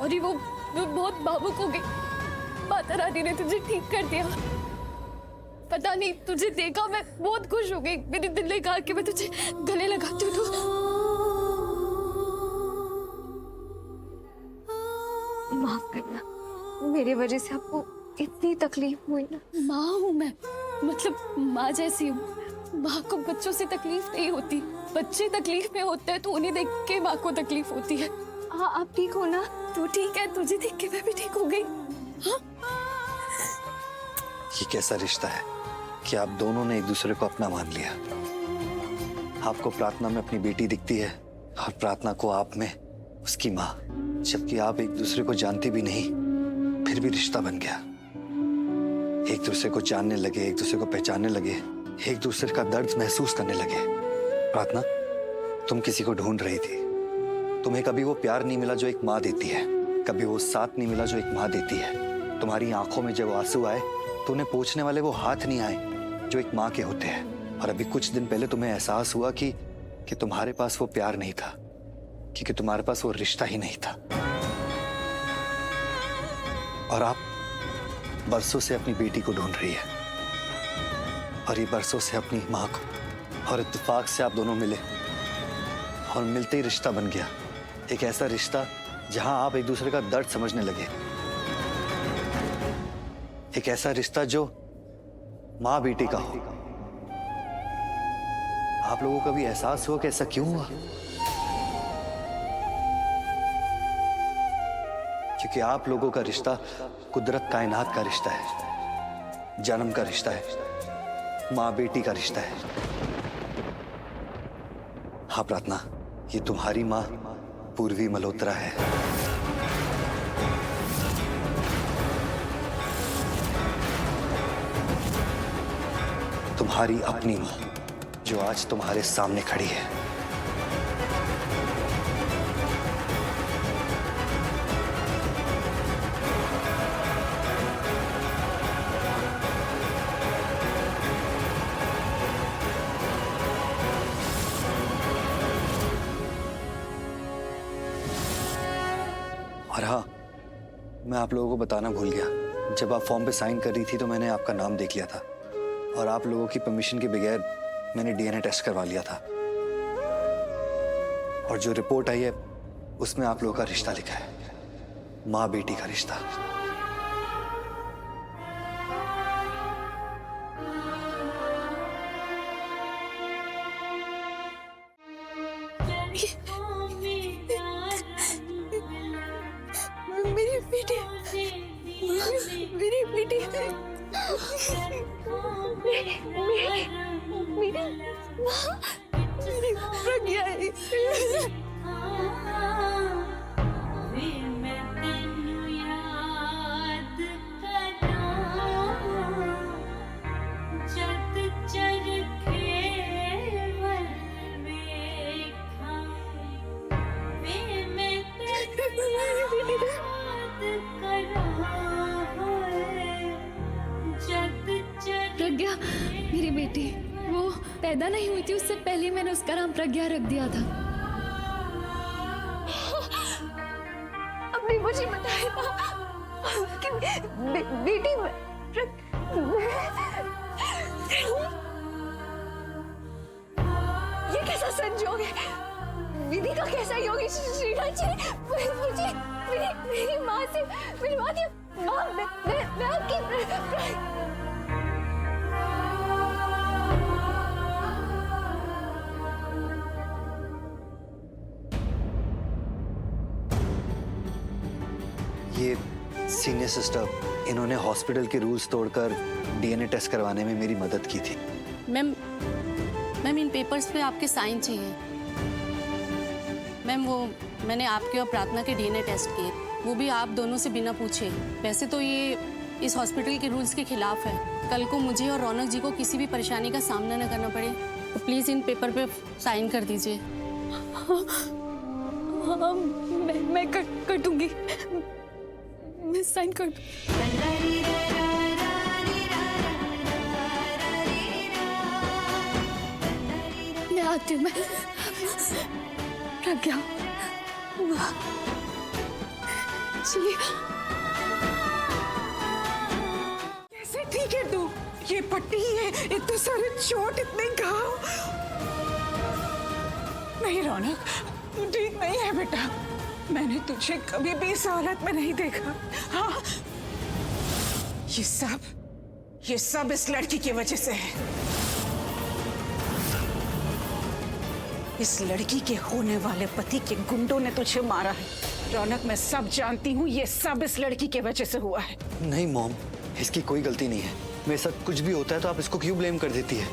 Sorry, वो बहुत भावुक हो गई। माता रानी ने तुझे ठीक कर दिया। पता नहीं, तुझे देखा मैं बहुत खुश हो गई। मेरे दिल ने कहा कि मैं तुझे गले लगाती हूँ। माफ करना, मेरी वजह से आपको इतनी तकलीफ हुई ना। माँ हूँ मैं, मतलब माँ जैसी हूँ। माँ को बच्चों से तकलीफ नहीं होती, बच्चे तकलीफ में होते हैं तो उन्हें देख के माँ को तकलीफ होती है। हाँ, आप ठीक हो ना? तू ठीक है? तुझे देख के मैं भी ठीक हो गई। हाँ? ये कैसा रिश्ता है कि आप दोनों ने एक दूसरे को अपना मान लिया। आपको प्रार्थना में अपनी बेटी दिखती है और प्रार्थना को आप में उसकी माँ, जबकि आप एक दूसरे को जानते भी नहीं, फिर भी रिश्ता बन गया। एक दूसरे को जानने लगे, एक दूसरे को पहचानने लगे, एक दूसरे का दर्द महसूस करने लगे। प्रार्थना, तुम किसी को ढूंढ रही थी। तुम्हें कभी वो प्यार नहीं मिला जो एक माँ देती है, कभी वो साथ नहीं मिला जो एक माँ देती है। तुम्हारी आंखों में जब आंसू आए तो उन्हें पोंछने वाले वो हाथ नहीं आए जो एक माँ के होते हैं। और अभी कुछ दिन पहले तुम्हें एहसास हुआ कि तुम्हारे पास वो प्यार नहीं था, क्योंकि तुम्हारे पास वो रिश्ता ही नहीं था। और आप बरसों से अपनी बेटी को ढूंढ रही है, और ये बरसों से अपनी माँ को। और इत्तेफाक से आप दोनों मिले, और मिलते ही रिश्ता बन गया। एक ऐसा रिश्ता जहां आप एक दूसरे का दर्द समझने लगे। एक ऐसा रिश्ता जो माँ बेटी का हो। आप लोगों को भी एहसास हुआ कि ऐसा क्यों हुआ? क्योंकि आप लोगों का रिश्ता कुदरत कायनात का रिश्ता है, जन्म का रिश्ता है, माँ बेटी का रिश्ता है। हाँ प्रार्थना, ये तुम्हारी माँ पूर्वी मल्होत्रा है। तुम्हारी अपनी माँ, जो आज तुम्हारे सामने खड़ी है। और हाँ, मैं आप लोगों को बताना भूल गया, जब आप फॉर्म पे साइन कर रही थी तो मैंने आपका नाम देख लिया था, और आप लोगों की परमिशन के बगैर मैंने डीएनए टेस्ट करवा लिया था। और जो रिपोर्ट आई है उसमें आप लोगों का रिश्ता लिखा है, माँ बेटी का रिश्ता। मेरी बेटी, मेरी बेटी, मेरी प्रज्ञा है। प्रज्ञा मेरी बेटी, वो पैदा नहीं हुई थी उससे पहले मैंने उसका नाम प्रज्ञा रख दिया था। आपने मुझे बताया था कि बेटी ये कैसा संजोग है? विधि का कैसा योग है? श्रीनाथ जी, मुझे मेरी माँ से, मेरी माँ की माँ, मैं आपकी ये सीनियर सिस्टर, इन्होंने हॉस्पिटल के रूल्स तोड़कर डीएनए टेस्ट करवाने में मेरी मदद की थी। मैम इन पेपर्स पे आपके साइन चाहिए। मैम वो मैंने आपके और प्रार्थना के डीएनए टेस्ट किए, वो भी आप दोनों से बिना पूछे। वैसे तो ये इस हॉस्पिटल के रूल्स के खिलाफ है। कल को मुझे और रौनक जी को किसी भी परेशानी का सामना न करना पड़े, तो प्लीज़ इन पेपर पे साइन कर दीजिए। हाँ, मैं कर दूंगी, मैं साइन कर दूंगी। मैं आती हूँ। मैं प्रज्ञा, अंजलि कैसे ठीक है तू? ये पट्टी है, इतने सारे चोट, इतने घाव। नहीं रौनक, तू ठीक नहीं है बेटा। मैंने तुझे कभी भी इस हालत में नहीं देखा। हाँ, ये सब इस लड़की की वजह से है। इस लड़की के होने वाले पति के गुंडों ने तुझे मारा है। रौनक, मैं सब जानती हूँ, ये सब इस लड़की के वजह से हुआ है। नहीं मॉम, इसकी कोई गलती नहीं है। मेरे साथ कुछ भी होता है तो आप इसको क्यों ब्लेम कर देती है?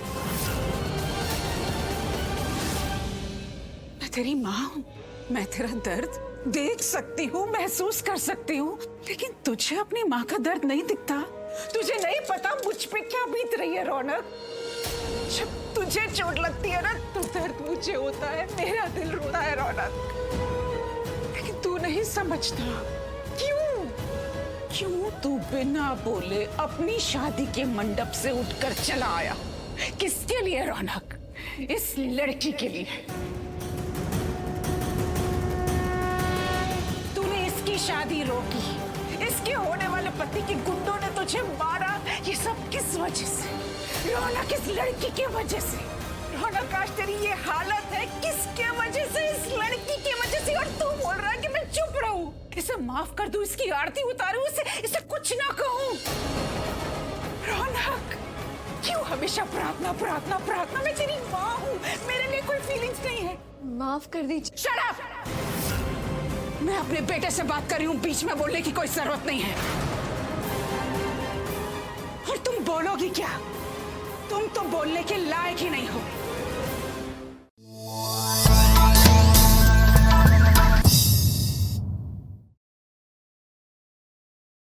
मैं तेरी माँ हूँ, मैं तेरा दर्द देख सकती हूँ, महसूस कर सकती हूँ, लेकिन तुझे अपनी माँ का दर्द नहीं दिखता। तुझे नहीं पता मुझ पे क्या बीत रही है रौनक। जब तुझे चोट लगती है ना तो दर्द मुझे होता है, मेरा दिल रोता है रौनक। लेकिन तू नहीं समझता। क्यों तू बिना बोले अपनी शादी के मंडप से उठकर चला आया? किसके लिए रौनक? इस लड़की के लिए। तूने इसकी शादी रोकी, इसके होने वाले पति के गुंडों ने तुझे मारा। ये सब किस वजह से? रौनक, इस लड़की की वजह से। रौनक, आज तेरी ये हालत है किसके वजह से? इस लड़की की वजह से। और तू बोल रहा है कि मैं चुप रहूं, इसे माफ कर दूं, इसकी आरती उतारूं, इसे कुछ ना कहूं। रौनक, क्यों हमेशा प्रार्थना प्रार्थना प्रार्थना? मैं तेरी माँ हूं, मेरे लिए कोई फीलिंग्स नहीं है। माफ कर दीजिए। Shut up! मैं अपने बेटे से बात कर रही हूँ, बीच में बोलने की कोई जरूरत नहीं है। और तुम बोलोगी क्या? तुम तो बोलने के लायक ही नहीं हो।